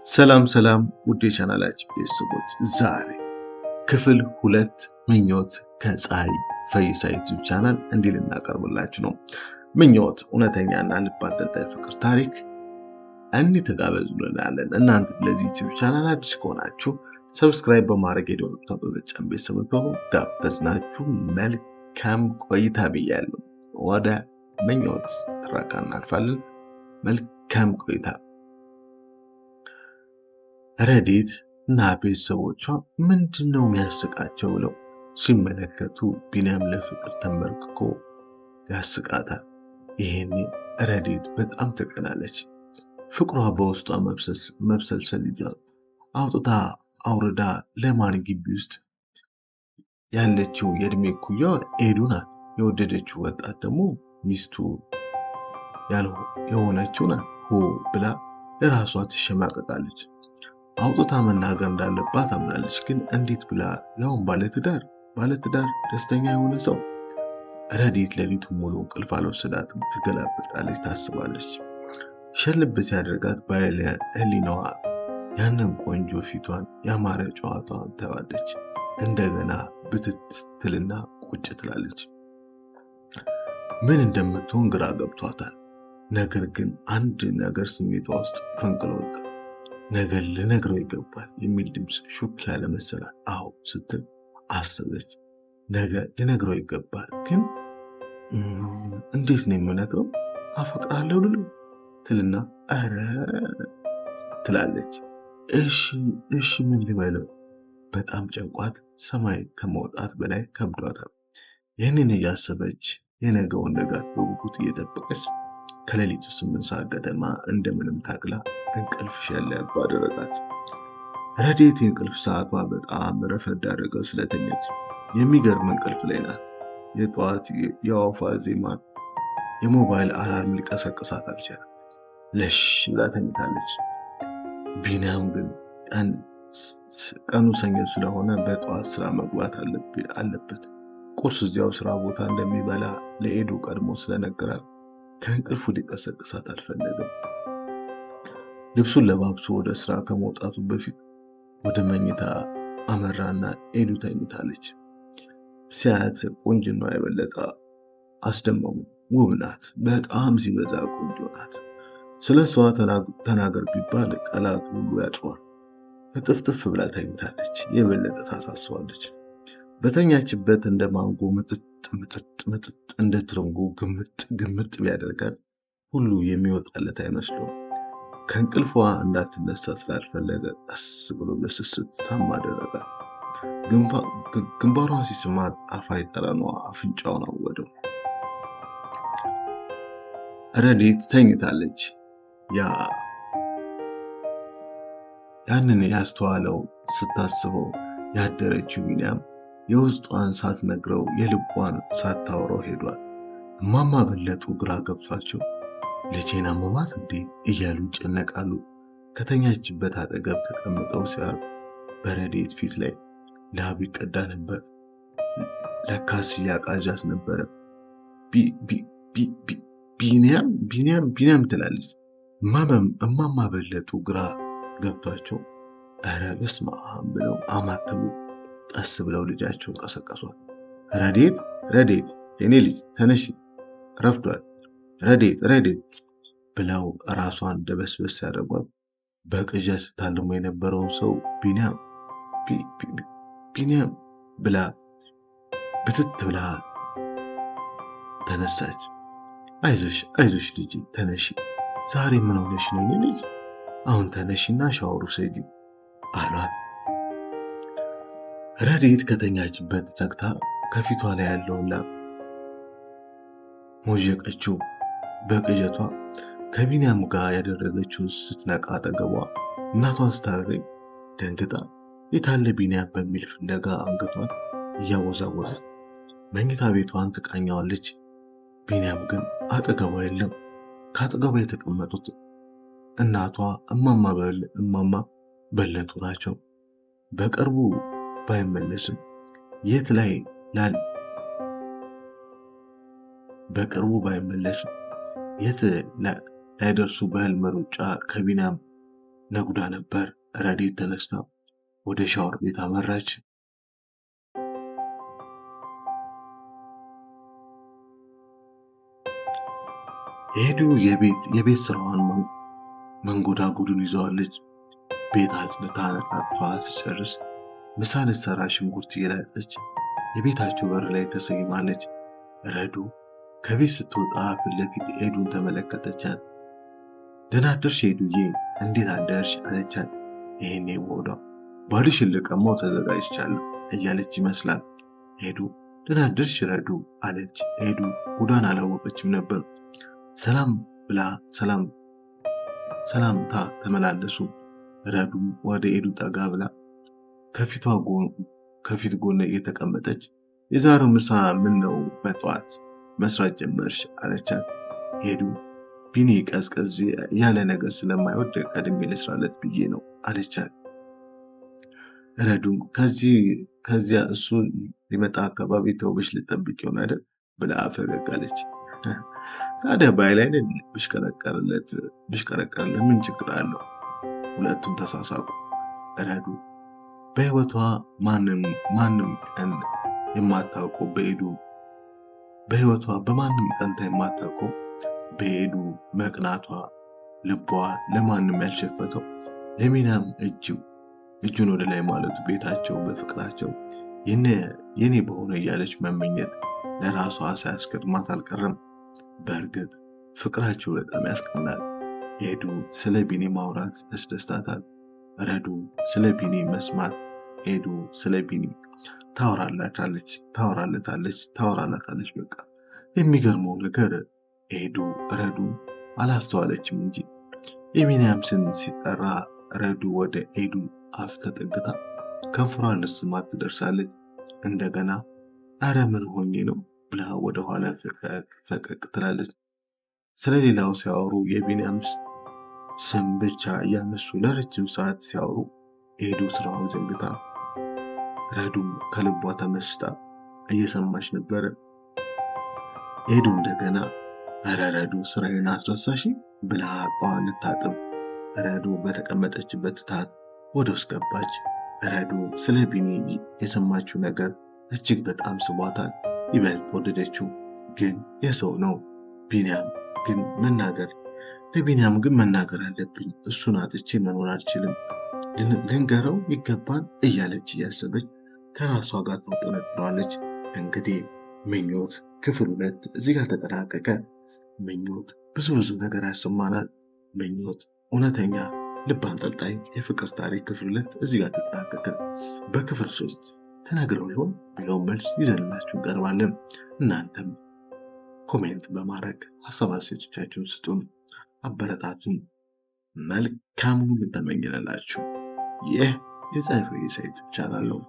ሰላም ሰላም ውድ የቻናላችን ቤተሰቦች፣ ዛሬ ክፍል 2 ምኞት ከፀሐይ ፈይሳ ዩቲዩብ ቻናል እንዲህ ልናቀርብላችሁ ነው። ምኞት እውነተኛና ልብ አንጠልጣይ ፍቅር ታሪክ እንዲህ ተጋበዙ እንላለን። እናንተ ለዚህ ዩቲዩብ ቻናል አዲስ ከሆናችሁ ሰብስክራይብ በማድረግ የደወል ምልክቱን በመጫን ቤተሰብ ትሆኑ ጋበዝናችሁ። መልካም ቆይታ ብያለሁ። ወደ ምኞት ትረካ እናልፋለን። መልካም ቆይታ። ረዲት እና ቤተሰቦቿ ምንድነው የሚያስቃቸው ብለው ሲመለከቱ ቢንያም ለፍቅር ተንበርክኮ ያስቃታል። ይሄኔ ረዲት በጣም ትቀናለች። ፍቅሯ በውስጧ መብሰልሰል ይዟል። አውጥታ አውርዳ ለማን ግቢ ውስጥ ያለችው የእድሜ እኩያዋ ኤዱ ናት። የወደደችው ወጣት ደግሞ ሚስቱ የሆነችው ናት። ሆ ብላ ለራሷ ትሸማቀቃለች። አውጥታ መናገር እንዳለባት አምናለች። ግን እንዴት ብላ? ያውም ባለትዳር ደስተኛ የሆነ ሰው። ረዲት ሌሊቱን ሙሉ እንቅልፍ አልወሰዳትም። ትገላበጣለች፣ ታስባለች። ሸልብ ሲያደርጋት በኃይለ ህሊናዋ ያንን ቆንጆ ፊቷን፣ ያማረ ጨዋታዋን ታያለች። እንደገና ብትትልና ቁጭ ትላለች። ምን እንደምትሆን ግራ ገብቷታል። ነገር ግን አንድ ነገር ስሜቷ ውስጥ ፈንቅሎ ወጣ። ነገር ልነግረው ይገባል የሚል ድምፅ ሹክ ያለ መሰላት። አዎ ስትል አሰበች። ነገር ልነግረው ይገባል፣ ግን እንዴት ነው የምነግረው? አፈቅራለሁ ልሉ ትልና ኧረ ትላለች። እሺ ምን ልበለው? በጣም ጨንቋት ሰማይ ከመውጣት በላይ ከብዷታል። ይህንን እያሰበች የነገውን ንጋት በጉጉት እየጠበቀች ከሌሊቱ 8 ሰዓት ገደማ እንደምንም ታግላ እንቅልፍ ሸለብ አደረጋት። ረዲት የእንቅልፍ ሰዓቷ በጣም ረፈድ አድርገው ስለተኛች የሚገርም እንቅልፍ ላይ ናት። የጠዋት የወፏ ዜማ የሞባይል አላርም ሊቀሰቅሳት አልቻለም። ለሽ ብላ ተኝታለች። ቢንያም ግን ቀኑ ሰኞ ስለሆነ በጠዋት ስራ መግባት አለበት። ቁርስ እዚያው ስራ ቦታ እንደሚበላ ለኤዱ ቀድሞ ስለነገራት ከእንቅልፉ ሊቀሰቅሳት አልፈለገም። ልብሱን ለባብሶ ወደ ስራ ከመውጣቱ በፊት ወደ መኝታ አመራና ኤዱ ተኝታለች። ሲያያት ቁንጅናዋ የበለጠ አስደመሙ። ውብ ናት፣ በጣም ሲበዛ ቆንጆ ናት። ስለ እሷ ተናገር ቢባል ቃላት ሁሉ ያጥሯል። እጥፍጥፍ ብላ ተኝታለች። የበለጠ ታሳስዋለች። በተኛችበት እንደ ማንጎ ምጥጥ እንደ ትርንጎ ግምጥ ቢያደርጋት ሁሉ የሚወጣለት አይመስለውም። ከእንቅልፏ እንዳትነሳ ስላልፈለገ ቀስ ብሎ በስስት ሳም አደረጋት። ግንባሯን ሲስማት አፋይ ጠረኗ አፍንጫውን አወደው። ረዲት ተኝታለች። ያንን ያስተዋለው ስታስበው ያደረችው ቢንያም የውስጧን ሳትነግረው የልቧን ሳታወራው ሄዷል። እማማ በለጡ ግራ ገብቷቸው ልጄን አመማት እንዴ እያሉ ይጨነቃሉ። ከተኛችበት አጠገብ ተቀምጠው ሲያዩ በረዲት ፊት ላይ ላብ ይቀዳ ነበር። ለካስ እያቃዣት ነበረ። ቢንያም ትላለች። እማማ በለጡ ግራ ገብቷቸው ኧረ በስመ አብ ብለው አማተቡ። ቀስ ብለው ልጃቸውን ቀሰቀሷት። ረዲት የኔ ልጅ ተነሺ፣ ረፍዷል፣ ረዲት ብለው ራሷን ደበስበስ ያደርጓት። በቅዠት ስታልሞ የነበረውን ሰው ቢንያም ብላ ብትት ብላ ተነሳች። አይዞሽ ልጅ ተነሺ፣ ዛሬ ምን ሆነሽ ነው የኔ ልጅ? አሁን ተነሺና ሻወሩ ውሰጂ አሏት። ረዲት ከተኛችበት ነቅታ ከፊቷ ላይ ያለውን ላብ ሞዠቀችው። በቅዠቷ ከቢንያም ጋር ያደረገችውን ስትነቃ አጠገቧ እናቷን ስታገኝ ደንግጣ የታለ ቢንያም በሚል ፍለጋ አንገቷን እያወዛወዘች መኝታ ቤቷን ትቃኘዋለች። ቢንያም ግን አጠገቧ የለም። ከአጠገቧ የተቀመጡት እናቷ እማማ በለጡ ናቸው። በቅርቡ ባይመለስም የት ላይደርሱ በህልም ሩጫ ከቢንያም ነጉዳ ነበር። ረዴት ተነስታ ወደ ሻወር ቤት አመራች። ኤዱ የቤት ስራዋን መንጎዳጉዱን ይዘዋለች። ቤት አጽድታ ነጣጥፋ ስጨርስ ምሳ ልትሰራ ሽንኩርት እየላጠች የቤታቸው በር ላይ ተሰይማለች። ረዱ ከቤት ስትወጣ ፊት ለፊት ኤዱን ተመለከተቻት። ደህና አደርሽ ኤዱዬ፣ እንዴት አደርሽ አለቻት። ይሄኔ በሆዷ ባልሽን ልቀማው ተዘጋጅቻለሁ እያለች ይመስላል። ኤዱ ደህና አደርሽ ረዱ አለች። ኤዱ ሆዷን አላወቀችም ነበር። ሰላም ብላ ሰላምታ ተመላለሱ። ረዱም ወደ ኤዱ ጠጋ ብላ ከፊት ጎን እየተቀመጠች የዛሬው ምሳ ምን ነው በጠዋት መስራት ጀመርሽ አለቻት። ኤዱ ቢኒ ቀዝቀዝ ያለ ነገር ስለማይወድ ቀድሜ ልስራለት ብዬ ነው አለቻት። ረዱም ከዚያ እሱ ሊመጣ አካባቢ ተውበሽ ልጠብቂው አይደል ብላ ፈገግ አለች። ታዲያ ባይላይ ብሽቀረቀርለት ምን ችግር አለው? ሁለቱም ተሳሳቁ። ረዱ በህይወቷ ማንም ቀን የማታውቀው በህይወቷ በማንም ቀንታ የማታውቀው በኤዱ መቅናቷ፣ ልቧ ለማንም ያልሸፈተው ለሚናም እጁን ወደ ላይ ማለቱ፣ ቤታቸው በፍቅራቸው የኔ በሆነ እያለች መመኘት ለራሷ ሳያስቀድማት አልቀረም። በእርግጥ ፍቅራቸው በጣም ያስቀናል። ኤዱ ስለ ቢኒ ማውራት ያስደስታታል። ረዱ ስለ ቢኒ መስማት። ኤዱ ስለ ቢኒ ታወራለታለች። በቃ የሚገርመው ነገር ኤዱ ረዱን አላስተዋለችም እንጂ የቢኒያም ስም ሲጠራ ረዱ ወደ ኤዱ አፍ ተጠግታ ከንፈሯን ልስማት ትደርሳለች። እንደገና አረ ምን ሆኜ ነው ብላ ወደ ኋላ ፈቀቅ ትላለች። ስለሌላው ሲያወሩ የቢኒያም ስም ብቻ እያነሱ ለረጅም ሰዓት ሲያወሩ ኤዱ ስራዋን ዘንግታ ረዱ ከልቧ ተመስጣ እየሰማች ነበረ። ኤዱ እንደገና እረ ረዱ ስራዬን አስረሳሽ ብላ አቋዋን ልታጥብ ረዱ በተቀመጠችበት ትታት ወደ ውስጥ ገባች። ረዱ ስለ ቢኒ የሰማችው ነገር እጅግ በጣም ስቧታል። ይበልጥ ወደደችው። ግን የሰው ነው። ለቢኒያም ግን መናገር አለብኝ። እሱን አጥቼ መኖር አልችልም። ልንገረው ይገባል እያለች እያሰበች ከራሷ ጋር ተውጠነጥለዋለች። እንግዲህ ምኞት ክፍል 2 እዚህ ጋር ተጠናቀቀ። ምኞት ብዙ ነገር ያሰማናል። ምኞት እውነተኛ ልብ አንጠልጣይ የፍቅር ታሪክ ክፍል 2 እዚህ ጋር ተጠናቀቀ። በክፍል 3 ተነግረው ይሆን የሚለውን መልስ ይዘንላችሁ እንቀርባለን። እናንተም ኮሜንት በማድረግ ሀሳብ አስተያየቶቻችሁን ስጡን፣ አበረታቱን። መልካሙን ተመኝላችሁ። ይህ የፀሐይ ዩቲዩብ ቻናል ነው።